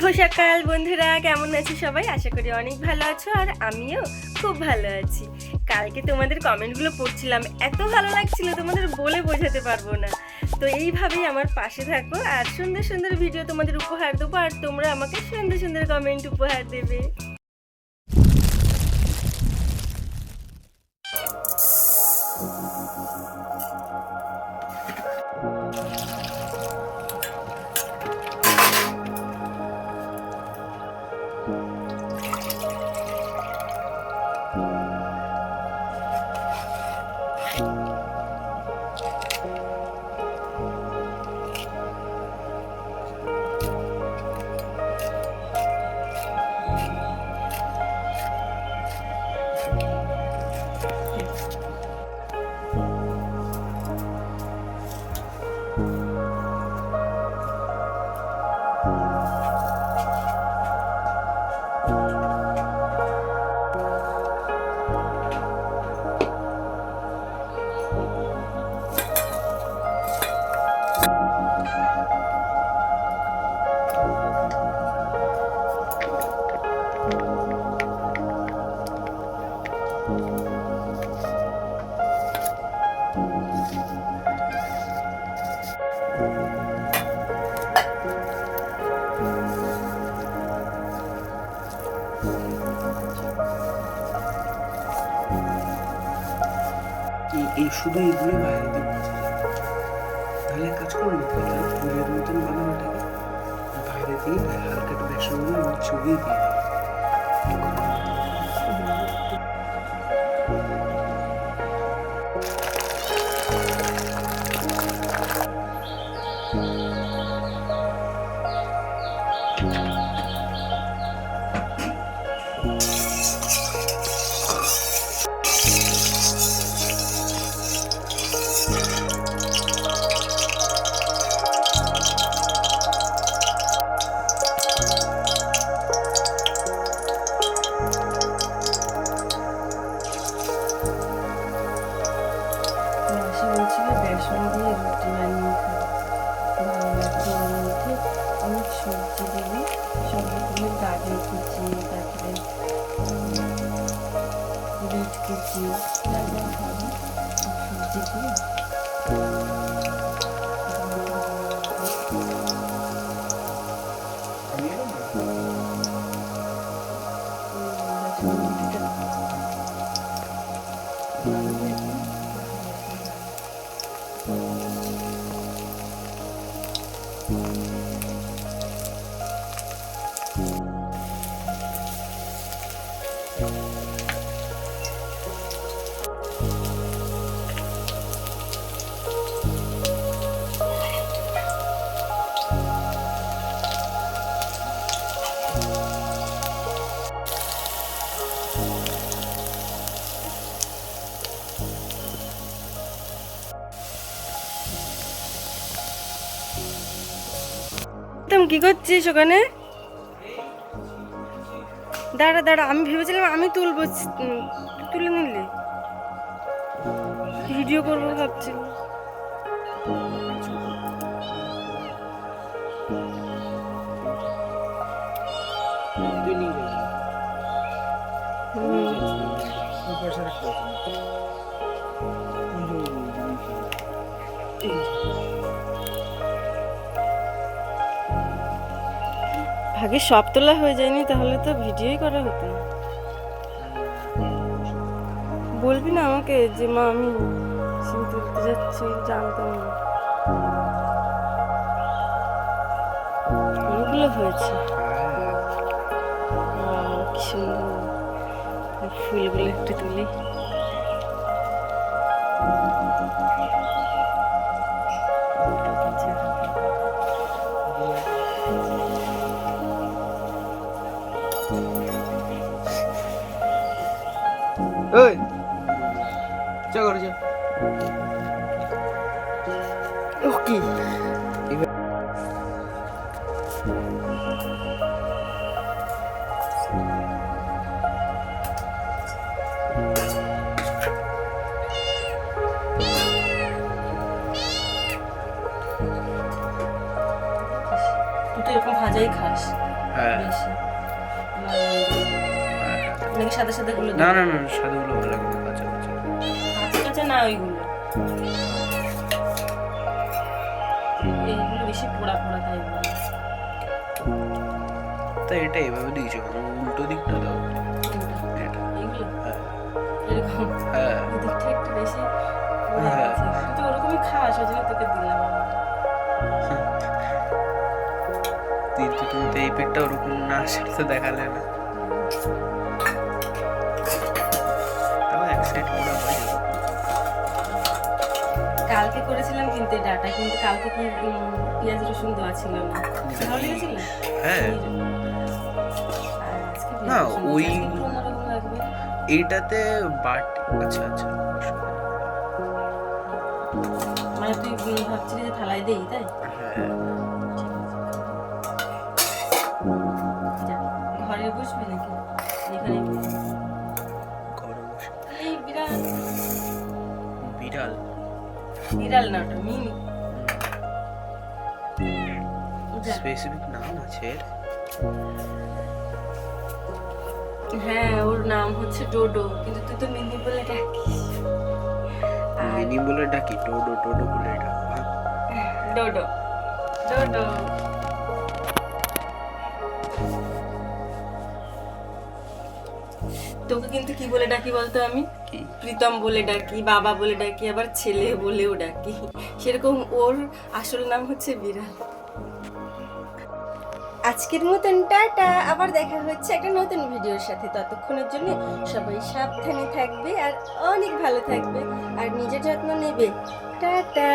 সকাল বন্ধুরা, কেমন আছো সবাই? আশা করি অনেক ভালো আছো, আর আমিও খুব ভালো আছি। কালকে তোমাদের কমেন্টগুলো পড়ছিলাম, এত ভালো লাগছিল, তোমাদের বলে বোঝাতে পারবো না। তো এইভাবেই আমার পাশে থাকো, আর সুন্দর সুন্দর ভিডিও তোমাদের উপহার দেবো, আর তোমরা আমাকে সুন্দর সুন্দর কমেন্ট উপহার দেবে। এই শুধু এইগুলো বাইরে দিয়ে বোঝা যায়। তাহলে কাজ করুন, তাহলে ফুলের মতন বানানো এটাকে বাইরে দিয়ে হালকা একটু বেসন দিয়ে আমার ছবি দিয়ে দেবো। বেসন দিয়ে রুটি বানিয়ে খাবো, ভালো লাগছে। এর মধ্যে অনেক সবজি দিলে, সব রকমের গাজর কুচি, তারপরে বিট কুচি, যা যা খাবো সবজি দিয়ে তুমি কি করছিস ওখানে? দাঁড়া দাঁড়া, আমি ভেবেছিলাম আমি তুলবো, তুলে নিলি, ভিডিও করবো ভাবছিলাম। ভাগে সব তোলা হয়ে যায়নি, তাহলে তো ভিডিওই করা হতো। বলবি না আমাকে যে মা আমি সিম তুলতে যাচ্ছি? জানতাম না। অনেকগুলো হয়েছে, কি সুন্দর। ফুলগুলো একটু তুলি। ওই চা করে যা। ওকে, তুই তো এরকম ভাজাই খাস। হ্যাঁ। বেশি নাকি সাদা সাদা গুলো না না না সাদুগুলো ভালো লাগে না, কাঁচা কাঁচা। কাঁচা কাঁচা না ওইগুলো, এইগুলো বেশি পোড়া পোড়া তাই বলে। তা এটা এভাবে দিয়েছো কেন? উল্টো দিকটা দাও এটা। এইগুলো হ্যাঁ এরকম হ্যাঁ ওদিকটা একটু বেশি পোড়া হ্যাঁ। গেছে। তুই তো ওরকমই খাওয়া, সেই জন্য তোকে দিলাম। কিন্তু তুমি তো এই পেটটা ওরকম না, সেটা তো দেখালে না। তাও এক সাইড পোড়া হয় এরকম। কালকে করেছিলাম কিন্তু এই ডাটা, কিন্তু কালকে কি পেঁয়াজ রসুন দেওয়া ছিল না, ভালো লেগেছিল। হ্যাঁ আর আজকে পেঁয়াজ না, রসুন ওই- দিয়েছি, আজকে একটু অন্যরকম লাগবে। এইটাতে বাটি, আচ্ছা আচ্ছা অসুবিধা নেই। মানে তুই ভাবছিলি যে থালায় দেই, তাই? হ্যাঁ যা, ঘরে বসবি নাকি এখানে? ঘরে বসে। এই বিড়াল, বিড়াল? বিড়াল না ওটা মিনি। যা। স্পেসিফিক নাম আছে এর? হ্যাঁ, ওর নাম হচ্ছে ডোডো, কিন্তু তুই তো মিনি বলে ডাকিস। আর মিনি বলে ডাকি, টোডো টোডো বলে ডাক। ডোডো ডোডো। তোকে কিন্তু কি বলে ডাকি বলতো আমি? কি? প্রীতম বলে ডাকি, বাবা বলে ডাকি, আবার ছেলে বলেও ডাকি। সেরকম ওর আসল নাম হচ্ছে বিড়াল। আজকের মতন টাটা, আবার দেখা হচ্ছে একটা নতুন ভিডিওর সাথে। ততক্ষণের জন্য সবাই সাবধানে থাকবে আর অনেক ভালো থাকবে আর নিজের যত্ন নেবে। টাটা।